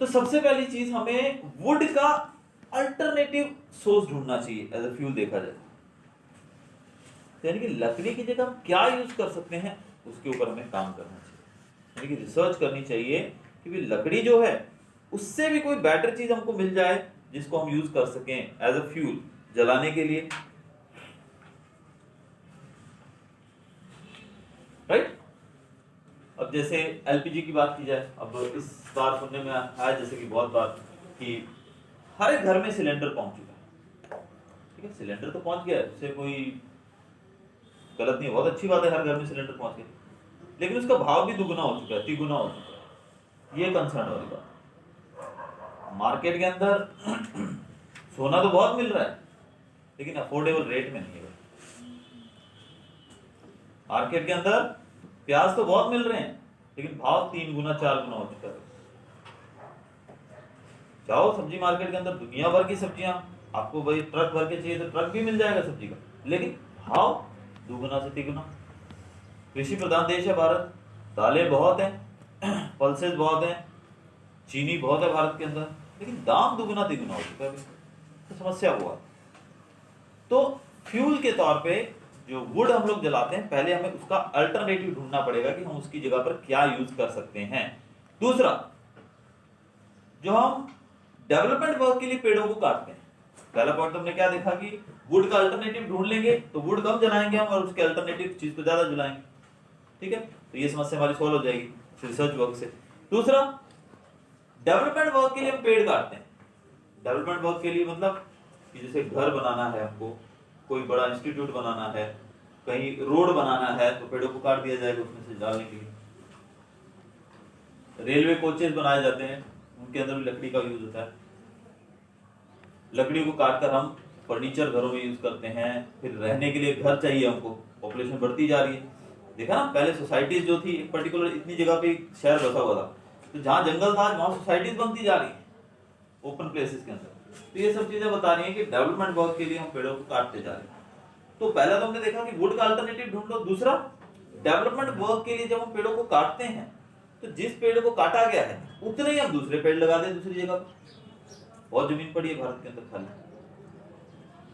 तो सबसे पहली चीज हमें वुड का अल्टरनेटिव सोर्स ढूंढना चाहिए एज अ फ्यूल देखा जाए। यानी कि लकड़ी की जगह हम क्या यूज कर सकते हैं उसके ऊपर हमें काम करना चाहिए। यानी कि रिसर्च करनी चाहिए कि भी लकड़ी जो है उससे भी कोई बेटर चीज हमको मिल जाए जिसको हम यूज कर सकें एज अ फ्यूल जलाने के लिए, राइट। अब जैसे एलपीजी की बात की जाए, अब इस बार सुनने में आया जैसे कि बहुत बार कि हर एक घर में सिलेंडर पहुंच चुका है। ठीक है, सिलेंडर तो पहुंच गया है, उससे कोई गलत नहीं, बहुत अच्छी बात है, हर घर में सिलेंडर पहुंच गया, लेकिन उसका भाव भी दुगना हो चुका है, तिगुना हो चुका है। ये कंसर्न वाली बात। मार्केट के अंदर सोना तो बहुत मिल रहा है लेकिन अफोर्डेबल रेट में नहीं है। मार्केट के अंदर प्याज तो बहुत मिल रहे हैं लेकिन भाव 3 गुना 4 गुना हो चुका है। जाओ सब्जी मार्केट के अंदर, दुनिया भर की सब्जियां आपको भाई ट्रक भर के चाहिए तो ट्रक भी मिल जाएगा सब्जी का, लेकिन भाव 2 गुना से 3 गुना। कृषि प्रधान देश है भारत, दालें बहुत हैं, पल्सेस बहुत हैं, चीनी बहुत है भारत के अंदर, लेकिन दाम 2 गुना 3 गुना हो चुका है। तो समस्या हुआ। तो फ्यूल के तौर पे जो वुड हम लोग जलाते हैं, पहले हमें उसका अल्टरनेटिव ढूंढना पड़ेगा कि हम उसकी जगह पर क्या यूज कर सकते हैं। दूसरा, जो हम डेवलपमेंट वर्क के लिए पेड़ों को काटते हैं, पहला पॉइंट हमने क्या देखा कि वुड का अल्टरनेटिव ढूंढ लेंगे तो वुड कम जलाएंगे हम और उसके अल्टरनेटिव चीज को ज्यादा जलाएंगे। ठीक है, तो ये समस्या हमारी सॉल्व हो जाएगी रिसर्च वर्क से। दूसरा, डेवलपमेंट वर्क के लिए हम पेड़ काटते हैं, डेवलपमेंट वर्क के लिए मतलब कि जैसे घर बनाना है हमको, कोई बड़ा इंस्टीट्यूट बनाना है, कहीं रोड बनाना है, तो पेड़ों को काट दिया जाएगा उसमें से डालने के लिए। रेलवे कोचेस बनाए जाते हैं, उनके अंदर भी लकड़ी का यूज होता है। लकड़ी को काटकर हम फर्नीचर घरों में यूज करते हैं। फिर रहने के लिए घर चाहिए हमको, पॉपुलेशन बढ़ती जा रही है। देखा ना, पहले सोसाइटीज जो थी एक पर्टिकुलर इतनी जगह पे शहर बसा हुआ था, तो जहाँ जंगल था वहां सोसाइटीज बनती जा रही है ओपन प्लेसेस के अंदर। तो ये सब चीजें बता रही है कि डेवलपमेंट वर्क के लिए हम पेड़ों को काटते जा रहे हैं। तो पहला तो हमने देखा कि वुड का अल्टरनेटिव ढूंढ लो। दूसरा, डेवलपमेंट वर्क के लिए जब हम पेड़ों को काटते हैं तो जिस पेड़ को काटा गया है उतने ही हम दूसरे पेड़ लगा दें दूसरी जगह पर। बहुत जमीन पड़ी है भारत के अंदर खाली,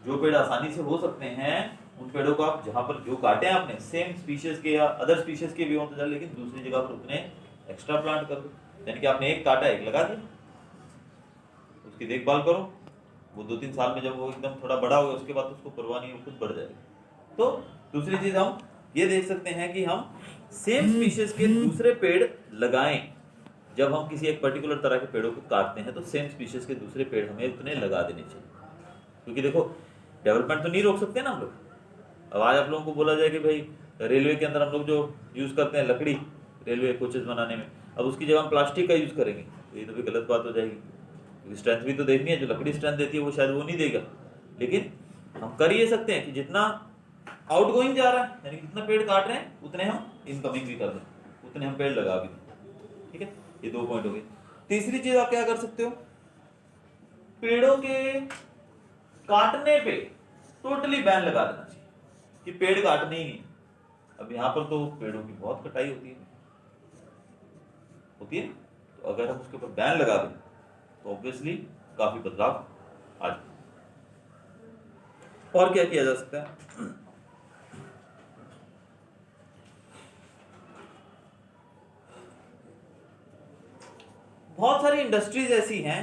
जो पेड़ आसानी से हो सकते हैं उन पेड़ों को आप जहां पर जो काटे हैं आपने सेम स्पीशीज के या अदर स्पीशीज के भी हो तो लेकिन दूसरी जगह पर उतने एक्स्ट्रा प्लांट कर दो। यानी कि आपने एक काटा एक लगा दिया, उसकी देखभाल करो, वो 2-3 साल में जब वो एकदम थोड़ा बड़ा होगा उसके बाद उसको परवाह नहीं, वो खुद बढ़ जाएगा। तो दूसरी चीज हम ये देख सकते हैं कि हम सेम स्पीशीज के दूसरे पेड़ लगाएं। जब हम किसी एक पर्टिकुलर तरह के पेड़ों को काटते हैं तो सेम स्पीशीज के दूसरे पेड़ हमें उतने लगा देने चाहिए, क्योंकि देखो डेवलपमेंट तो नहीं रोक सकते ना हम लोग। अब आज आप लोगों को बोला जाए कि भाई रेलवे के अंदर हम लोग जो यूज करते हैं लकड़ी रेलवे कोचेस बनाने में, अब उसकी जगह हम प्लास्टिक का यूज करेंगे तो ये तो भी गलत बात हो जाएगी, क्योंकि स्ट्रेंथ भी तो देखनी है। जो लकड़ी स्ट्रेंथ देती है वो शायद वो नहीं देगा, लेकिन हम कर ये सकते हैं कि जितना आउटगोइंग जा रहा है यानी जितना पेड़ काट रहे हैं उतने हम इनकमिंग भी कर दें, उतने हम पेड़ लगा भी दें। ठीक है, ये 2 पॉइंट हो गए। तीसरी चीज आप क्या कर सकते हो, पेड़ों के काटने पे टोटली बैन लगा देना चाहिए कि पेड़ काटने ही नहीं। अब यहाँ पर तो पेड़ों की बहुत कटाई होती है, तो अगर हम उसके ऊपर बैन लगा दें तो ऑब्वियसली काफी बदलाव आ जाए। और क्या किया जा सकता है, बहुत सारी इंडस्ट्रीज ऐसी हैं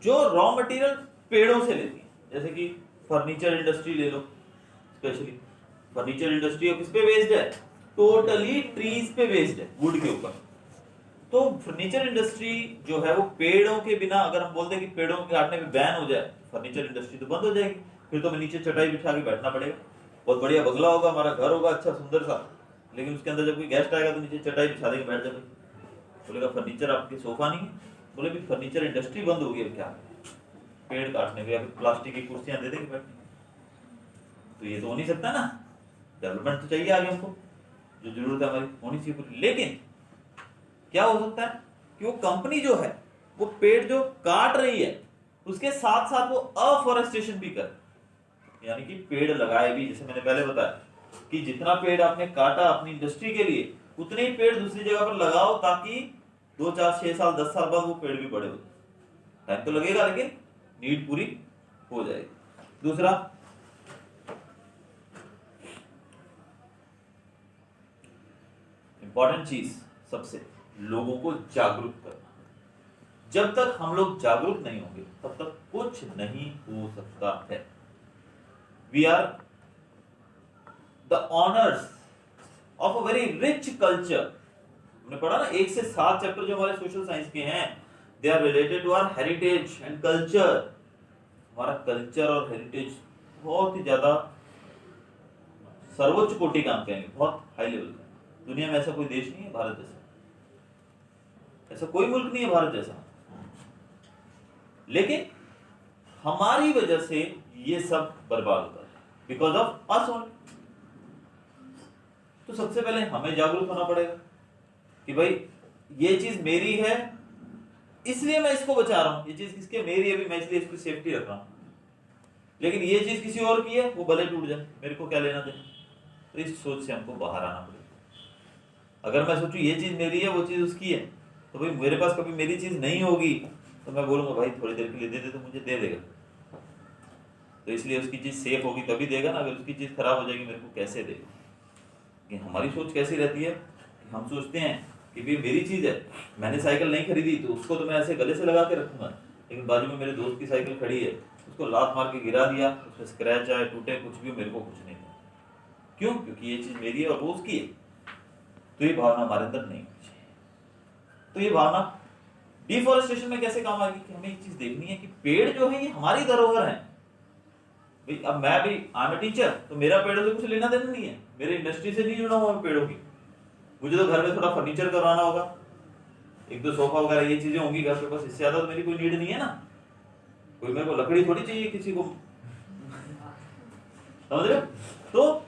जो रॉ मटेरियल पेड़ों से लेती हैं। जैसे कि फर्नीचर इंडस्ट्री ले लो, स्पेशली फर्नीचर इंडस्ट्री किस पे बेस्ड है, टोटली ट्रीज पे बेस्ड है, वुड के ऊपर। तो फर्नीचर इंडस्ट्री जो है वो पेड़ों के बिना, अगर हम बोलते हैं कि पेड़ों के काटने पे बैन हो जाए फर्नीचर इंडस्ट्री तो बंद हो जाएगी। फिर तो हमें नीचे चटाई बिछा के बैठना पड़ेगा, बहुत बढ़िया बंगला होगा हमारा, घर होगा अच्छा सुंदर सा, लेकिन उसके अंदर जब कोई गेस्ट आएगा तो नीचे चटाई बिछा देंगे बैठ जाएगा, बोलेगा फर्नीचर आपके सोफा नहीं है। बोले भी फर्नीचर इंडस्ट्री बंद होगी, अब क्या पेड़ काटने पे या फिर प्लास्टिक की कुर्सियां दे देंगे बैठने, तो ये तो हो नहीं सकता ना। डेवलपमेंट तो चाहिए आगे हमको, जो जरूरत है हमारी होनी चाहिए पूरी। लेकिन क्या हो सकता है कि वो कंपनी जो है वो पेड़ जो काट रही है उसके साथ साथ वो अफॉरेस्टेशन भी करे, यानी कि पेड़ लगाए भी। जैसे मैंने पहले बताया कि जितना पेड़ आपने काटा अपनी इंडस्ट्री के लिए उतने ही पेड़ दूसरी जगह पर लगाओ, ताकि 2, 4, 6 साल 10 साल बाद वो पेड़ भी बड़े हो। टाइम तो लगेगा लेकिन नीड पूरी हो जाएगी। दूसरा, इंपॉर्टेंट चीज सबसे, लोगों को जागरूक करना। जब तक हम लोग जागरूक नहीं होंगे तब तक कुछ नहीं हो सकता है। We are the owners of a very rich culture. हमने पढ़ा ना 1 से 7 चैप्टर जो हमारे सोशल साइंस के हैं, they are related to our heritage and culture. हमारा कल्चर और हेरिटेज बहुत ही ज्यादा सर्वोच्च कोटि का हम कहेंगे, बहुत हाई लेवल का। दुनिया में ऐसा कोई देश नहीं है भारत जैसा, ऐसा कोई मुल्क नहीं है भारत जैसा, लेकिन हमारी वजह से ये सब बर्बाद होता है, बिकॉज ऑफ अस ओनली। तो सबसे पहले हमें जागरूक होना पड़ेगा कि भाई ये चीज मेरी है इसलिए मैं इसको बचा रहा हूं, ये चीज किसकी है, मेरी है भी, मैं इसलिए इसकी सेफ्टी रख रहा हूं। लेकिन ये चीज किसी और की है, वो भले टूट जाए, मेरे को क्या लेना देना। तो इस सोच से हमको बाहर आना पड़ेगा। अगर मैं सोचूं ये चीज मेरी है वो चीज उसकी है, तो भाई मेरे पास कभी मेरी चीज नहीं होगी तो मैं बोलूंगा भाई थोड़ी देर के लिए दे दे, तो मुझे दे देगा। तो इसलिए उसकी चीज सेफ होगी तभी देगा ना, अगर उसकी चीज खराब हो जाएगी मेरे को कैसे देगा। कि हमारी सोच कैसी रहती है कि हम सोचते हैं कि भाई मेरी चीज है, मैंने साइकिल नहीं खरीदी तो उसको तो मैं ऐसे गले से लगा के रखूंगा, लेकिन बाजू में मेरे दोस्त की साइकिल खड़ी है, उसको लात मार के गिरा दिया, उसमें स्क्रैच आए टूटे कुछ भी, मेरे को कुछ नहीं था। क्यों? क्योंकि ये चीज मेरी है और वो उसकी है। तो ये भावना हमारे अंदर नहीं होनी चाहिए। तो ये भावना डिफॉरेस्टेशन में कैसे काम आएगी कि हमें एक चीज देखनी है कि पेड़ जो है ये हमारी धरोहर है भाई। अब मैं भी आई एम टीचर, तो मेरा पेड़ों से कुछ लेना देना नहीं है, मेरे इंडस्ट्री से नहीं जुड़ा हुआ पेड़ों की। मुझे तो घर में थोड़ा फर्नीचर करवाना होगा, एक दो सोफा वगैरह ये चीजें होंगी घर पे, बस इससे ज्यादा तो मेरी कोई नीड नहीं है ना। कोई मेरे को लकड़ी थोड़ी चाहिए किसी को, समझ रहे हो? तो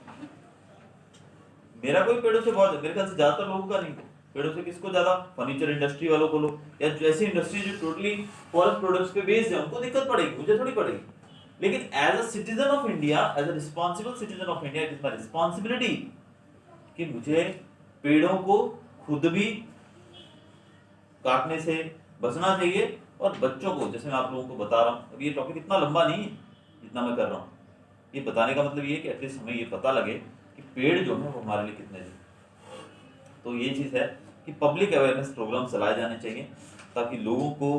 मेरा कोई पेड़ों से बहुत, मेरे ख्याल से ज्यादातर लोगों का नहीं, पेड़ों से किसको ज्यादा, फर्नीचर इंडस्ट्री वालों को लो, या ऐसी इंडस्ट्री जो टोटली फॉरेस्ट प्रोडक्ट्स पे बेस्ड है, उनको दिक्कत पड़ेगी, मुझे थोड़ी पड़ेगी। लेकिन as a citizen of India, as a responsible citizen of India, it is my responsibility कि मुझे पेड़ों को खुद भी काटने से बचना चाहिए, और बच्चों को, जैसे मैं आप लोगों को बता रहा हूँ, अब ये टॉपिक इतना लंबा नहीं है जितना मैं कर रहा हूँ, ये बताने का मतलब ये कि एटलीस्ट हमें ये पता लगे कि पेड़ जो है वो हमारे लिए कितने हैं। तो ये चीज़ है कि पब्लिक अवेयरनेस प्रोग्राम चलाए जाने चाहिए ताकि लोगों को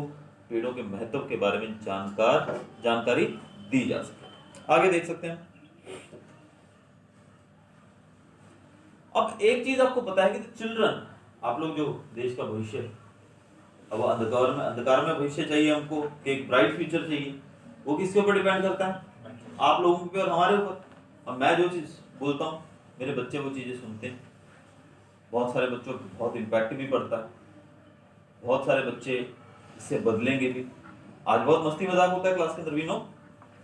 पेड़ों के महत्व के बारे में जानकारी दी जा सके। आगे देख सकते हैं। अब एक चीज आपको पता है कि चिल्ड्रन, आप लोग जो देश का भविष्य, अब अंधकार में भविष्य चाहिए हमको कि एक ब्राइट फ्यूचर चाहिए, वो किसके ऊपर डिपेंड करता है? आप लोगों पे और हमारे ऊपर। अब मैं जो चीज बोलता हूँ मेरे बच्चे वो चीजें सुनते हैं, बहुत सारे बच्चों पर बहुत इम्पैक्ट भी पड़ता है, बहुत सारे बच्चे इससे बदलेंगे भी। आज बहुत मस्ती मजाक होता है क्लास के अंदर, भी नो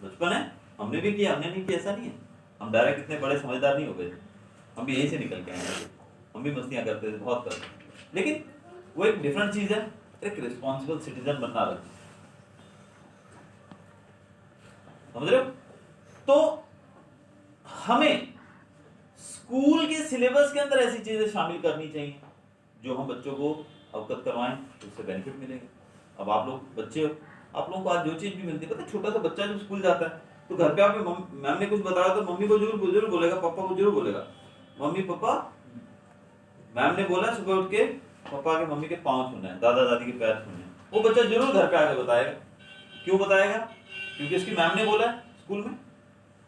बचपन है, हमने भी किया, हमने नहीं किया ऐसा नहीं है, हम डायरेक्ट इतने बड़े समझदार नहीं हो गए, हम भी यहीं से निकल के आए हैं, हम भी मस्तियां करते थे, बहुत करते, लेकिन वो एक डिफरेंट चीज है, एक रिस्पॉन्सिबल सिटीजन बनना रहे, समझ रहे हो? तो हमें स्कूल के सिलेबस के अंदर ऐसी चीजें शामिल करनी चाहिए जो हम बच्चों को अवगत करवाएं, तो उससे बेनिफिट मिलेगा। अब आप लोग बच्चे हो, आप लोगों को आज जो चीज भी मिलती है, पता है छोटा सा बच्चा जब स्कूल जाता है तो घर पे आपके मैम ने कुछ बताया तो मम्मी को जरूर बोलेगा, पापा को जरूर बोलेगा, मम्मी पापा मैम ने बोला सुबह उठ के पापा के मम्मी के पाँव छूने हैं, दादा दादी के पैर छूने हैं, वो बच्चा जरूर घर पे आके बताएगा। क्यों बताएगा? क्योंकि उसकी मैम ने बोला है स्कूल में,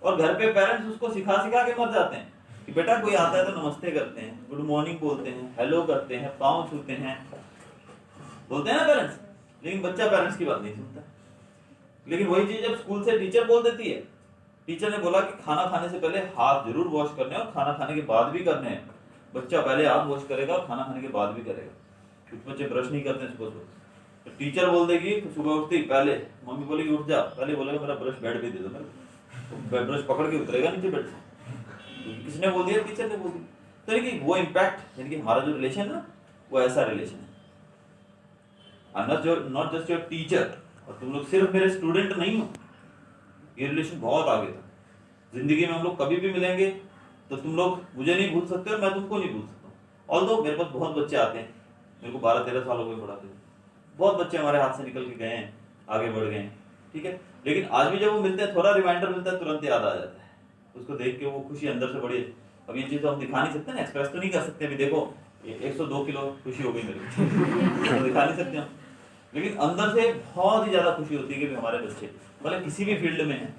और घर पे पेरेंट्स उसको सिखा के मर जाते हैं कि बेटा कोई आता है तो नमस्ते करते हैं, गुड मॉर्निंग बोलते हैं, हेलो करते हैं, पाँव छूते हैं, बोलते हैं ना पेरेंट्स, लेकिन बच्चा पेरेंट्स की बात नहीं सुनता। लेकिन वही चीज जब स्कूल से टीचर बोल देती है, टीचर ने बोला कि खाना खाने से पहले हाथ जरूर वॉश करने हैं और खाना खाने के बाद भी करने हैं, बच्चा पहले हाथ वॉश करेगा और खाना खाने के बाद भी करेगा। कुछ बच्चे ब्रश नहीं करते सुबह, तो टीचर बोल देगी तो सुबह उठती पहले मम्मी बोलेगी उठ जा, पहले बोलेगा मेरा ब्रश बेड पे दे दो, मेरे ब्रश पकड़ के उतरेगा नीचे बेड से, किसने बोल दिया? टीचर ने बोल दिया। तो देखिए वो इम्पैक्ट, यानी कि हमारा जो रिलेशन है ना वो ऐसा रिलेशन है, नॉट जस्ट योर टीचर, और तुम लोग सिर्फ मेरे स्टूडेंट नहीं हो, ये रिलेशन बहुत आगे था। जिंदगी में हम लोग कभी भी मिलेंगे तो तुम लोग मुझे नहीं भूल सकते और मैं तुमको नहीं भूल सकता। ऑल्दो मेरे पास बहुत बच्चे आते हैं, मेरे को 12-13 साल हो गए पढ़ाते हैं, बहुत बच्चे हमारे हाथ से निकल के गए हैं, आगे बढ़ गए हैं, ठीक है, लेकिन आज भी जब वो मिलते हैं थोड़ा रिमाइंडर मिलता है, तुरंत याद आ जाता है, उसको देख के वो खुशी अंदर से बड़ी। अब ये चीज तो हम दिखा नहीं सकते ना, एक्सप्रेस तो नहीं कर सकते, अभी देखो 102 किलो खुशी हो गई मेरी तो दिखा नहीं सकते हम, लेकिन अंदर से बहुत ही ज्यादा खुशी होती है कि हमारे बच्चे मतलब किसी भी फील्ड में है।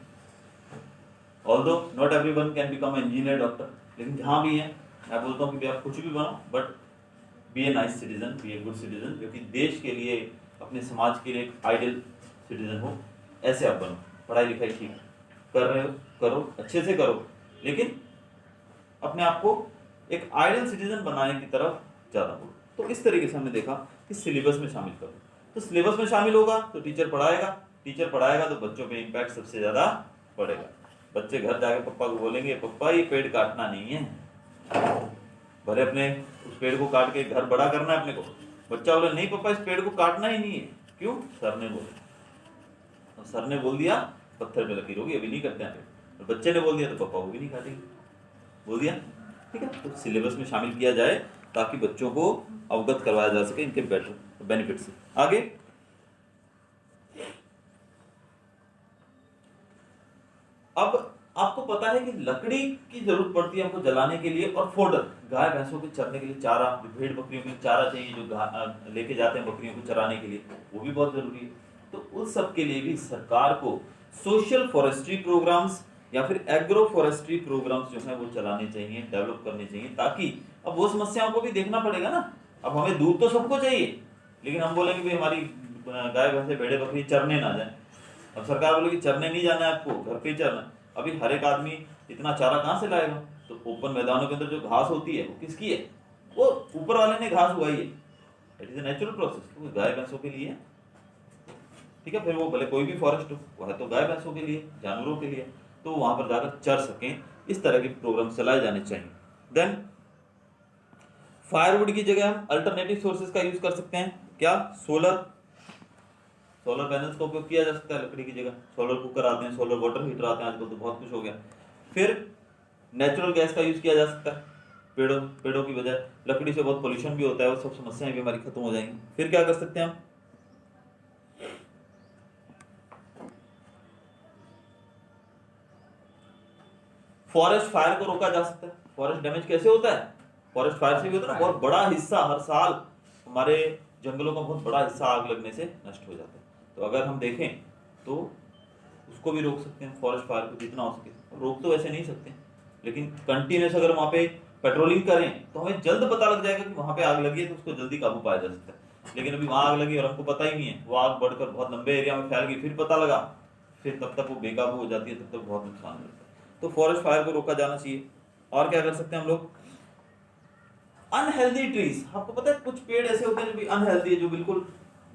Although not everyone can become engineer, doctor, लेकिन जहाँ भी है मैं बोलता हूँ कि आप कुछ भी बनो, but be a nice citizen, be a good citizen, जो कि देश के लिए, अपने समाज के लिए एक आइडियल सिटीजन हो, ऐसे आप बनो। पढ़ाई लिखाई ठीक कर रहे हो, करो, अच्छे से करो, लेकिन अपने आप को एक आइडियल सिटीजन बनाने की तरफ ज़्यादा हो। तो इस तरीके से हमने देखा कि सिलेबस में शामिल करो, तो सिलेबस में शामिल होगा तो टीचर पढ़ाएगा तो बच्चों पे इम्पैक्ट सबसे ज़्यादा पड़ेगा। बच्चे घर जाके पापा को बोलेंगे पापा ये पेड़ काटना नहीं है, भले अपने उस पेड़ को काट के घर बड़ा करना है अपने को। बच्चा बोले नहीं पापा इस पेड़ को काटना ही नहीं है, क्यों? सर ने बोला, सर ने बोल दिया पत्थर पे लकीर होगी, अभी नहीं करते हैं पेड़, बच्चे ने बोल दिया तो पापा वो भी नहीं काटेंगे, बोल दिया, ठीक है। तो सिलेबस में शामिल किया जाए ताकि बच्चों को अवगत करवाया जा सके इनके बेटर बेनिफिट से। आगे अब आपको पता है कि लकड़ी की जरूरत पड़ती है हमको जलाने के लिए, और फोडर, गाय भैंसों के चरने के लिए चारा, जो भेड़ बकरियों के चारा चाहिए, जो लेके जाते हैं बकरियों को चराने के लिए, वो भी बहुत जरूरी है। तो उस सब के लिए भी सरकार को सोशल फॉरेस्ट्री प्रोग्राम्स या फिर एग्रो फॉरेस्ट्री प्रोग्राम्स जो है वो चलाने चाहिए, डेवलप करने चाहिए, ताकि अब वो समस्याओं को भी देखना पड़ेगा ना। अब हमें दूध तो सबको चाहिए, लेकिन हम बोलेंगे भाई हमारी गाय भैंसे भेड़े बकरी चरने ना जाए। अब सरकार बोलेगी चरने नहीं जाना है आपको, घर पे ही चरना है। अभी हर एक आदमी इतना चारा कहाँ से लाएगा? तो ओपन मैदानों के अंदर जो घास होती है वो किसकी है? वो ऊपर वाले ने घास उगाई है। It is a natural process, तो गाय भैंसों के लिए, ठीक है। फिर वो भले कोई भी फॉरेस्ट हो, वो है तो गाय भैंसों के लिए, जानवरों के लिए, तो वहां पर जाकर चर सकें। इस तरह के प्रोग्राम चलाए जाने चाहिए। देन फायरवुड की जगह हम अल्टरनेटिव सोर्सेज का यूज कर सकते हैं। क्या? सोलर पैनल्स का उपयोग किया जा सकता है लकड़ी की जगह। सोलर कुकर आते हैं, सोलर वाटर हीटर आते हैं, आजकल तो बहुत कुछ हो गया। फिर नेचुरल गैस का यूज किया जा सकता है। पेड़ों की वजह, लकड़ी से बहुत पोल्यूशन भी होता है, वो सब समस्याएं भी हमारी खत्म हो जाएंगी। फिर क्या कर सकते हैं हम? फॉरेस्ट फायर को रोका जा सकता है। फॉरेस्ट डैमेज कैसे होता है? फॉरेस्ट फायर से भी होता है ना, बहुत बड़ा हिस्सा हर साल हमारे जंगलों का बहुत बड़ा हिस्सा आग लगने से नष्ट हो जाता है। तो अगर हम देखें तो उसको भी रोक सकते हैं, फॉरेस्ट फायर को जितना हो सके। रोक तो वैसे नहीं सकते, लेकिन कंटिन्यूस अगर वहां पे पेट्रोलिंग करें तो हमें जल्द पता लग जाएगा कि वहां पे आग लगी है, तो उसको जल्दी काबू पाया जा सकता है। लेकिन अभी वहां आग लगी और हमको पता ही नहीं है, वो आग बढ़कर बहुत लंबे एरिया में फैल गई, फिर पता लगा, फिर तब तक वो बेकाबू हो जाती है, तब तक बहुत नुकसान होता है। तो फॉरेस्ट फायर को रोका जाना चाहिए। और क्या कर सकते हैं हम लोग? अनहेल्दी ट्रीज, आपको पता है कुछ पेड़ ऐसे होते हैं जो भी अनहेल्दी है, जो बिल्कुल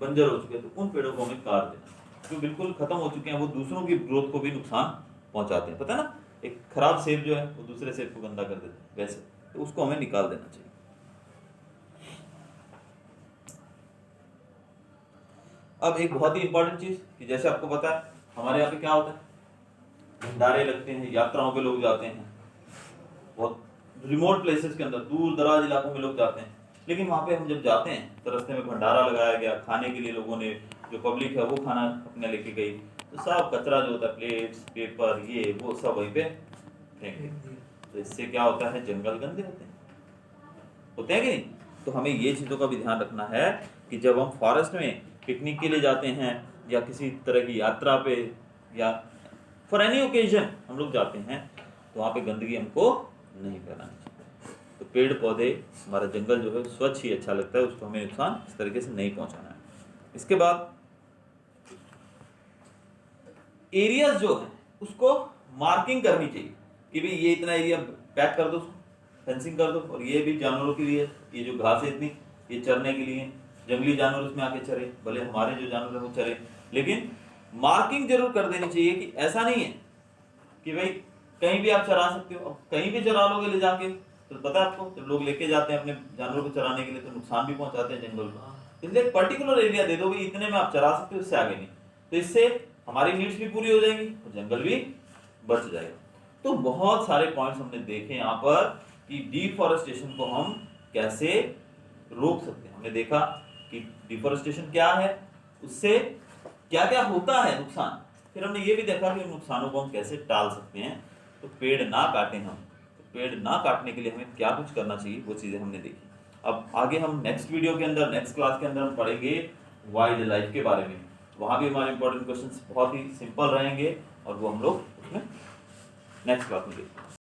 बंजर हो चुके हैं, तो उन पेड़ों को हमें काट देना। जो बिल्कुल खत्म हो चुके हैं, वो दूसरों की ग्रोथ को भी नुकसान पहुंचाते हैं। पता है ना, एक खराब सेब जो है वो दूसरे सेब को गंदा कर देता है, वैसे तो उसको हमें निकाल देना चाहिए। अब एक बहुत ही इंपॉर्टेंट चीज कि जैसे आपको पता है हमारे यहाँ पे क्या होता है, भंडारे लगते हैं, यात्राओं पे लोग जाते हैं, बहुत रिमोट प्लेसेस के अंदर, दूर दराज इलाकों में लोग जाते हैं। लेकिन वहां पे हम जब जाते हैं तो रास्ते में भंडारा लगाया गया, खाने के लिए लोगों ने, जो पब्लिक है वो खाना अपने लेके गई, तो सब कचरा जो होता है, प्लेट्स, पेपर, ये वो सब वहीं पे फेंक देते। तो इससे क्या होता है? जंगल गंदे होते हैं कि नहीं? तो हमें ये चीजों का भी ध्यान रखना है कि जब हम फॉरेस्ट में पिकनिक के लिए जाते हैं या किसी तरह की यात्रा पे या फॉर एनी ओकेजन हम लोग जाते हैं, तो वहाँ पे गंदगी हमको नहीं फैलानी चाहिए। तो पेड़ पौधे, हमारा जंगल जो है स्वच्छ ही अच्छा लगता है, उसको हमें नुकसान इस तरीके से नहीं पहुंचाना है। इसके बाद एरियाज जो है उसको मार्किंग करनी चाहिए कि भाई ये इतना एरिया पैक कर दो, फेंसिंग कर दो, और ये भी जानवरों के लिए, ये जो घास है इतनी, ये चरने के लिए, जंगली जानवर उसमें आके चरे, भले हमारे जो जानवर है वो चरे, लेकिन मार्किंग जरूर कर देनी चाहिए कि ऐसा नहीं है कि भाई कहीं भी आप चरा सकते हो। अब कहीं भी चरा लोगे ले जाके, तो पता है आपको, जब लोग लेके जाते हैं अपने जानवरों को चराने के लिए तो नुकसान भी पहुंचाते हैं जंगल को। इसलिए पर्टिकुलर एरिया दे दो भाई, इतने में आप चरा सकते हो, इससे आगे नहीं। तो इससे हमारी नीड्स भी पूरी हो जाएंगी और जंगल भी बच जाएगा। तो बहुत सारे पॉइंट्स हमने देखे यहाँ पर कि डिफॉरेस्टेशन को हम कैसे रोक सकते हैं। हमने देखा कि डिफॉरेस्टेशन क्या है, उससे क्या क्या होता है नुकसान, फिर हमने ये भी देखा कि उन नुकसानों को हम कैसे टाल सकते हैं। तो पेड़ ना काटें हम, तो पेड़ ना काटने के लिए हमें क्या कुछ करना चाहिए, वो चीजें हमने देखी। अब आगे हम नेक्स्ट वीडियो के अंदर, नेक्स्ट क्लास के अंदर हम पढ़ेंगे वाइल्ड लाइफ के बारे में। वहां भी हमारे इंपॉर्टेंट क्वेश्चंस बहुत ही सिंपल रहेंगे और वो हम लोग उसमें नेक्स्ट क्लास में देखेंगे।